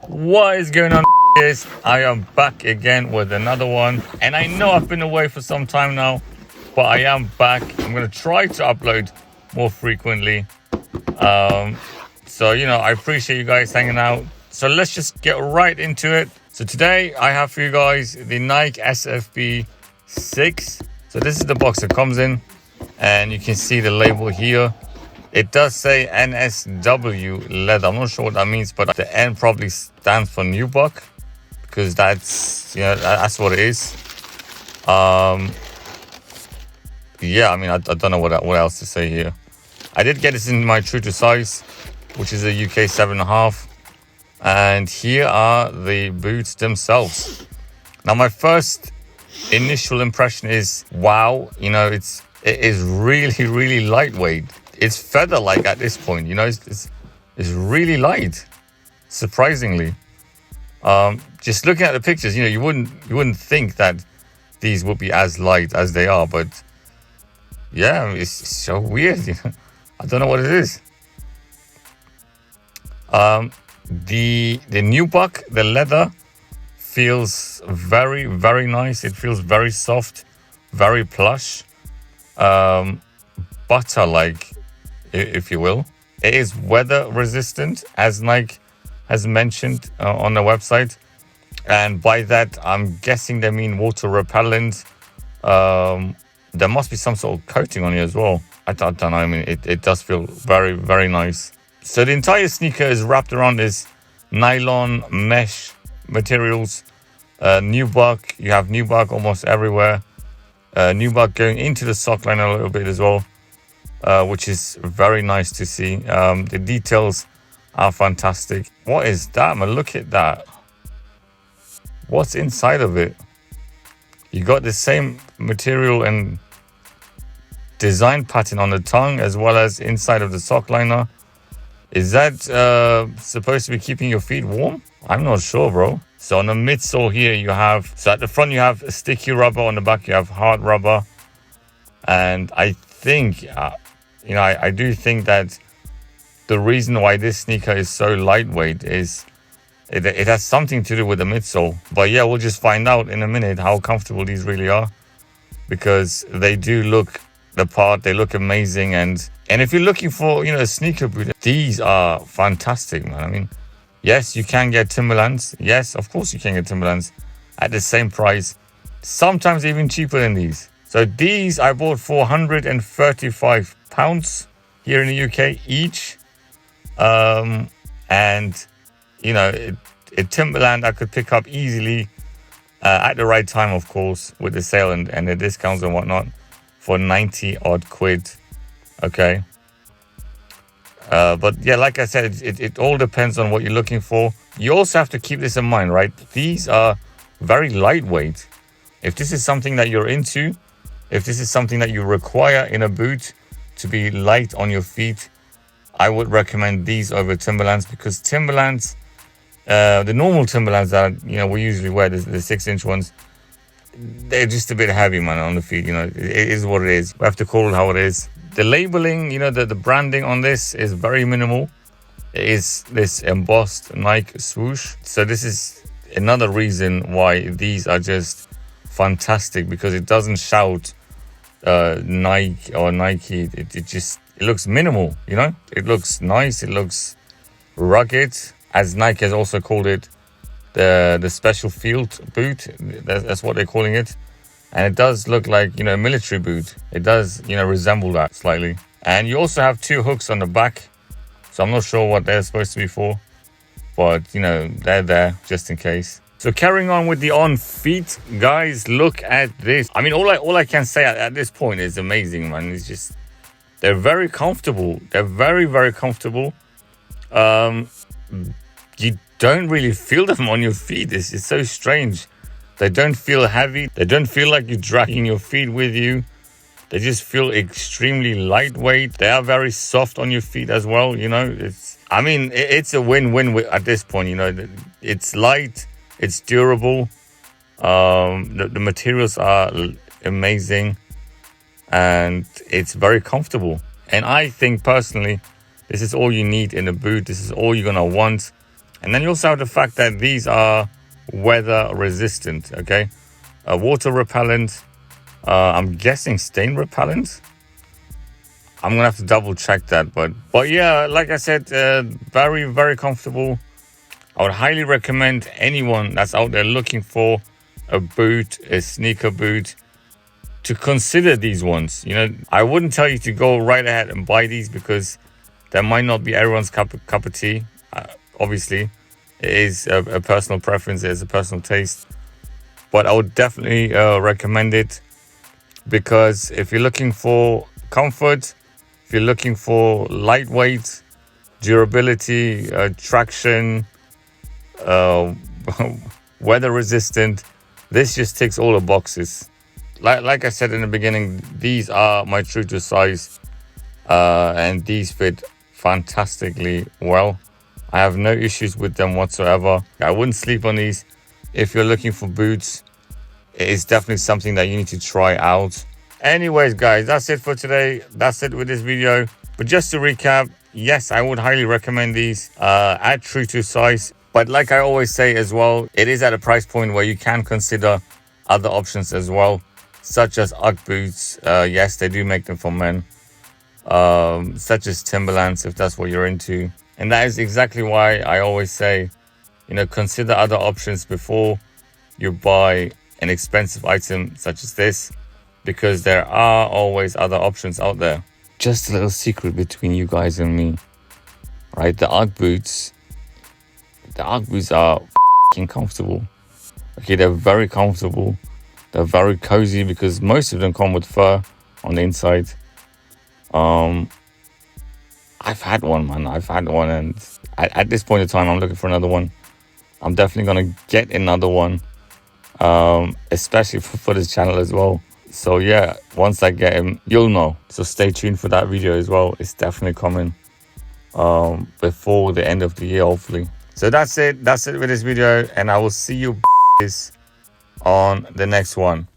What is going on? Guys? I am back again with another one, and I know I've been away for some time now, but I am back. I'm going to try to upload more frequently. So I appreciate you guys hanging out. So let's just get right into it. So today I have for you guys the Nike SFB 6. So this is the box it comes in, and you can see the label here. It does say NSW leather. I'm not sure what that means, but the N probably stands for nubuck, because that's what it is. Yeah, I mean, I don't know what else to say here. I did get this in my true to size, which is a UK 7.5, and here are the boots themselves. Now, my first initial impression is, wow, it is really lightweight. It's feather-like at this point, it's really light, surprisingly. Just looking at the pictures, you wouldn't think that these would be as light as they are, but yeah, it's so weird. I don't know what it is. The nubuck, the leather, feels very nice. It feels very soft, very plush, butter-like, if you will. It is weather resistant, as Nike has mentioned on the website, and by that I'm guessing they mean water repellent. There must be some sort of coating on it as well. I don't know. I mean, it does feel very nice. So the entire sneaker is wrapped around this nylon mesh materials. Nubuck, you have nubuck almost everywhere. Nubuck going into the sock line a little bit as well, which is very nice to see. The details are fantastic. What is that, man? Look at that. What's inside of it? You got the same material and design pattern on the tongue as well as inside of the sock liner. Is that supposed to be keeping your feet warm? I'm not sure, bro. So on the midsole here so at the front you have sticky rubber, on the back you have hard rubber. And I think, I do think that the reason why this sneaker is so lightweight is it has something to do with the midsole. But yeah, we'll just find out in a minute how comfortable these really are, because they do look the part, they look amazing. And if you're looking for, a sneaker boot, these are fantastic, man. I mean, yes, you can get Timberlands. Yes, of course you can get Timberlands at the same price, sometimes even cheaper than these. So these I bought for £135 here in the UK each. And a Timberland I could pick up easily at the right time, of course, with the sale and the discounts and whatnot, for 90 odd quid. Okay. But yeah, like I said, it all depends on what you're looking for. You also have to keep this in mind, right? These are very lightweight. If this is something that you're into, if this is something that you require in a boot to be light on your feet, I would recommend these over Timberlands, because Timberlands, the normal Timberlands that we usually wear, the 6-inch ones, they're just a bit heavy, man, on the feet. It is what it is. We have to call it how it is. The labeling, the branding on this is very minimal. It is this embossed Nike swoosh. So this is another reason why these are just fantastic, because it doesn't shout Nike or Nike. It looks minimal, It looks nice. It looks rugged, as Nike has also called it, the special field boot. That's what they're calling it. And it does look like, a military boot. It does, resemble that slightly. And you also have 2 hooks on the back. So I'm not sure what they're supposed to be for, but, they're there just in case. So carrying on with the on feet, guys, look at this. I mean, all I can say at this point is amazing, man. It's just, they're very comfortable. They're very comfortable. You don't really feel them on your feet. It's so strange. They don't feel heavy. They don't feel like you're dragging your feet with you. They just feel extremely lightweight. They are very soft on your feet as well. It's a win-win at this point. It's light, it's durable. The materials are amazing, and it's very comfortable. And I think personally, this is all you need in a boot. This is all you're gonna want. And then you also have the fact that these are weather resistant, okay? Water repellent, I'm guessing stain repellent. I'm gonna have to double check that, but yeah, like I said, very, very comfortable. I would highly recommend anyone that's out there looking for a boot, a sneaker boot, to consider these ones. You know, I wouldn't tell you to go right ahead and buy these because that might not be everyone's cup of tea. Obviously, it is a personal preference, it is a personal taste. But I would definitely recommend it because if you're looking for comfort, if you're looking for lightweight, durability, traction, weather resistant, this just ticks all the boxes. Like I said in the beginning, these are my true to size, and these fit fantastically well. I have no issues with them whatsoever. I wouldn't sleep on these. If you're looking for boots, it is definitely something that you need to try out. Anyways, guys, that's it for today. That's it with this video. But just to recap, yes, I would highly recommend these at true to size. But like I always say as well, it is at a price point where you can consider other options as well, such as UGG boots. Yes, they do make them for men, such as Timberlands, if that's what you're into. And that is exactly why I always say, you know, consider other options before you buy an expensive item such as this, because there are always other options out there. Just a little secret between you guys and me, right? The UGG boots are f***ing comfortable. Okay, they're very comfortable. They're very cozy because most of them come with fur on the inside. I've had one, man. I've had one, and at this point in time, I'm looking for another one. I'm definitely gonna get another one, especially for this channel as well. So yeah, once I get him, you'll know. So stay tuned for that video as well. It's definitely coming before the end of the year, hopefully. So that's it with this video, and I will see you on the next one.